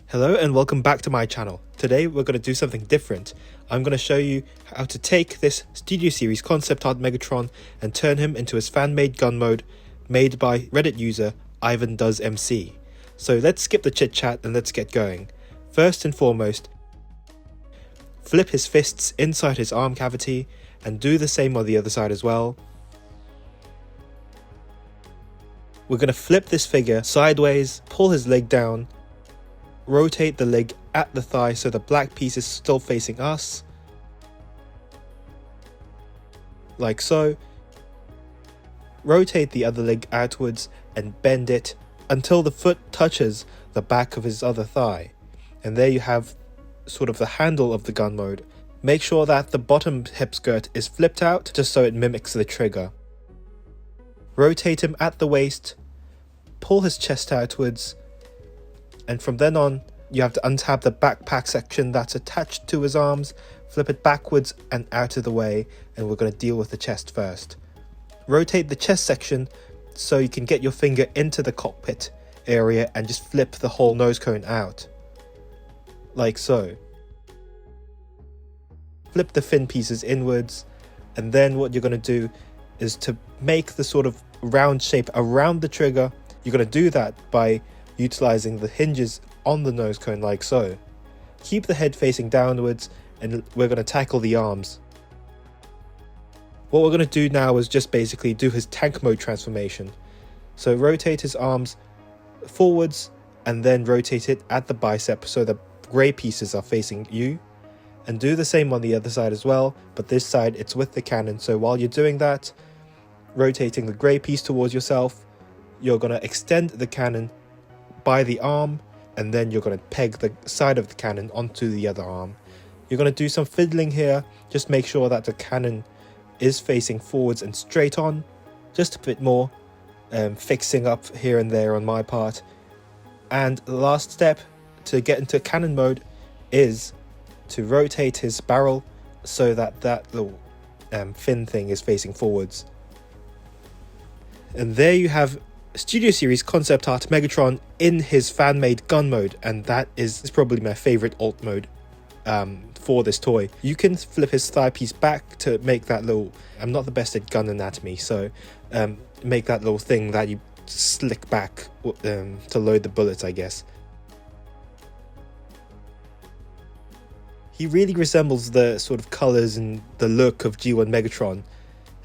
Hello and welcome back to my channel. Today we're going to do something different. I'm going to show you how to take this Studio Series concept art Megatron and turn him into his fan-made gun mode made by Reddit user IvandoesMC. So let's skip the chit chat and let's get going. First and foremost, flip his fists inside his arm cavity and do the same on the other side as well. We're going to flip this figure sideways, pull his leg down, rotate the leg at the thigh so the black piece is still facing us, like so. Rotate the other leg outwards and bend it until the foot touches the back of his other thigh, and there you have sort of the handle of the gun mode. Make sure that the bottom hip skirt is flipped out just so it mimics the trigger. Rotate him at the waist, pull his chest outwards, and from then on you have to untab the backpack section that's attached to his arms, flip it backwards and out of the way, and we're going to deal with the chest first. Rotate the chest section so you can get your finger into the cockpit area and just flip the whole nose cone out, like so. Flip the fin pieces inwards, and then what you're going to do is to make the sort of round shape around the trigger. You're going to do that by utilizing the hinges on the nose cone like so. Keep the head facing downwards and we're going to tackle the arms. What we're going to do now is just basically do his tank mode transformation. So rotate his arms forwards and then rotate it at the bicep so the grey pieces are facing you. And do the same on the other side as well, but this side it's with the cannon. So while you're doing that, rotating the grey piece towards yourself, you're going to extend the cannon by the arm, and then you're going to peg the side of the cannon onto the other arm. You're going to do some fiddling here. Just make sure that the cannon is facing forwards and straight on, just a bit more, fixing up here and there on my part. And the last step to get into cannon mode is to rotate his barrel so that that little fin thing is facing forwards. And there you have Studio Series concept art Megatron in his fan-made gun mode, and that is probably my favorite alt mode for this toy. You can flip his thigh piece back to make that little, I'm not the best at gun anatomy, so make that little thing that you slick back to load the bullets, I guess. He really resembles the sort of colours and the look of G1 Megatron.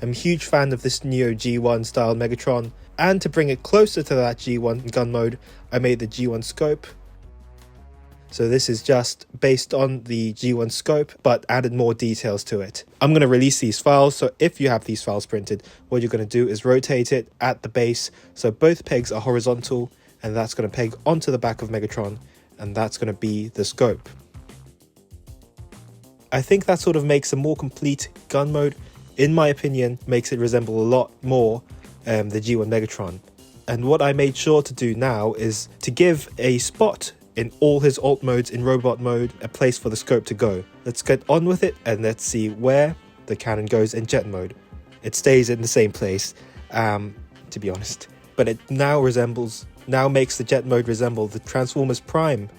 I'm a huge fan of this Neo G1 style Megatron, and to bring it closer to that G1 gun mode, I made the G1 scope. So this is just based on the G1 scope, but added more details to it. I'm going to release these files, so if you have these files printed, what you're going to do is rotate it at the base, so both pegs are horizontal, and that's going to peg onto the back of Megatron, and that's going to be the scope. I think that sort of makes a more complete gun mode. In my opinion, makes it resemble a lot more the G1 Megatron. And what I made sure to do now is to give a spot in all his alt modes in robot mode, a place for the scope to go. Let's get on with it and let's see where the cannon goes in jet mode. It stays in the same place, to be honest, but it now makes the jet mode resemble the Transformers Prime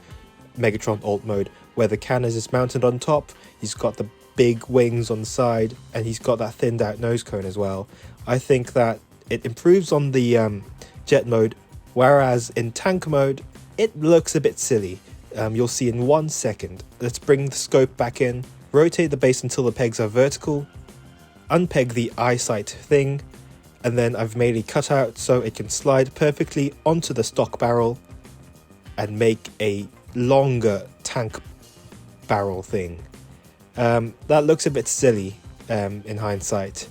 Megatron alt mode, where the cannon is mounted on top. He's got the big wings on the side, and he's got that thinned out nose cone as well. I think that it improves on the jet mode, whereas in tank mode it looks a bit silly. You'll see in 1 second. Let's bring the scope back in, rotate the base until the pegs are vertical, unpeg the eyesight thing, and then I've made a cutout so it can slide perfectly onto the stock barrel and make a longer tank barrel thing. That looks a bit silly in hindsight,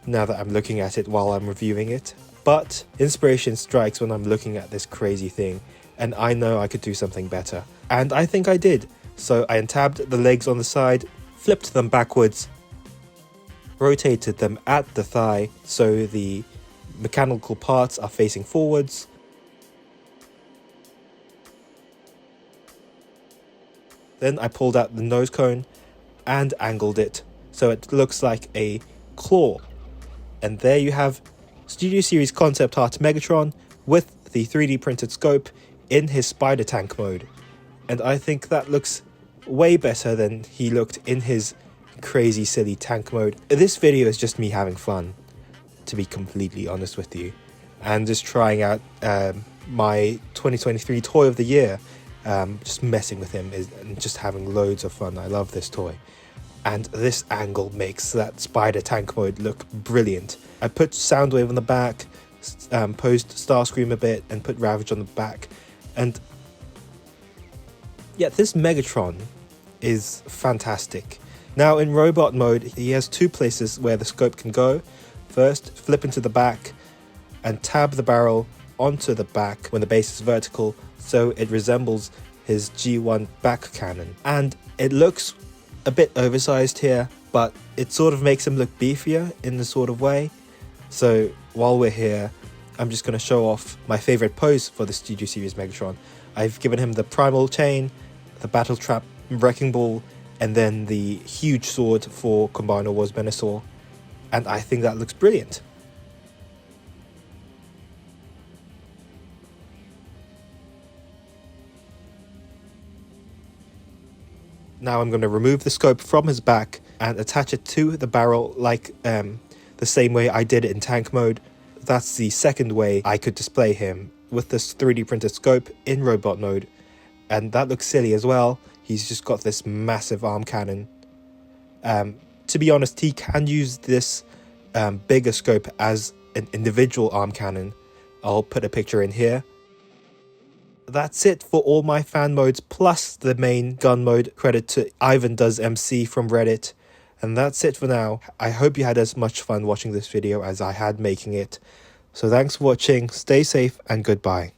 now that I'm looking at it while I'm reviewing it, but inspiration strikes when I'm looking at this crazy thing, and I know I could do something better, and I think I did. So I untabbed the legs on the side, flipped them backwards, rotated them at the thigh so the mechanical parts are facing forwards, then I pulled out the nose cone and angled it so it looks like a claw. And there you have Studio Series concept art Megatron with the 3D printed scope in his spider tank mode. and I think that looks way better than he looked in his crazy silly tank mode. This video is just me having fun, to be completely honest with you, and just trying out my 2023 toy of the year, just messing with him and just having loads of fun. I love this toy, and this angle makes that spider tank mode look brilliant. I put Soundwave on the back, posed Starscream a bit, and put Ravage on the back, and yeah, this Megatron is fantastic. Now in robot mode, he has two places where the scope can go. First, flip into the back and tab the barrel onto the back when the base is vertical, so it resembles his G1 back cannon. And it looks a bit oversized here, but it sort of makes him look beefier in the sort of way. So while we're here, I'm just going to show off my favorite pose for the Studio Series Megatron. I've given him the primal chain, the battle trap wrecking ball, and then the huge sword for Combiner Wars Venusaur, and I think that looks brilliant. Now I'm going to remove the scope from his back and attach it to the barrel like the same way I did it in tank mode. That's the second way I could display him, with this 3D printed scope in robot mode, and that looks silly as well. He's just got this massive arm cannon. To be honest, he can use this bigger scope as an individual arm cannon. I'll put a picture in here. That's it for all my fan modes plus the main gun mode. Credit to IvandoesMC from Reddit. And that's it for now. I hope you had as much fun watching this video as I had making it. So thanks for watching, stay safe, and goodbye.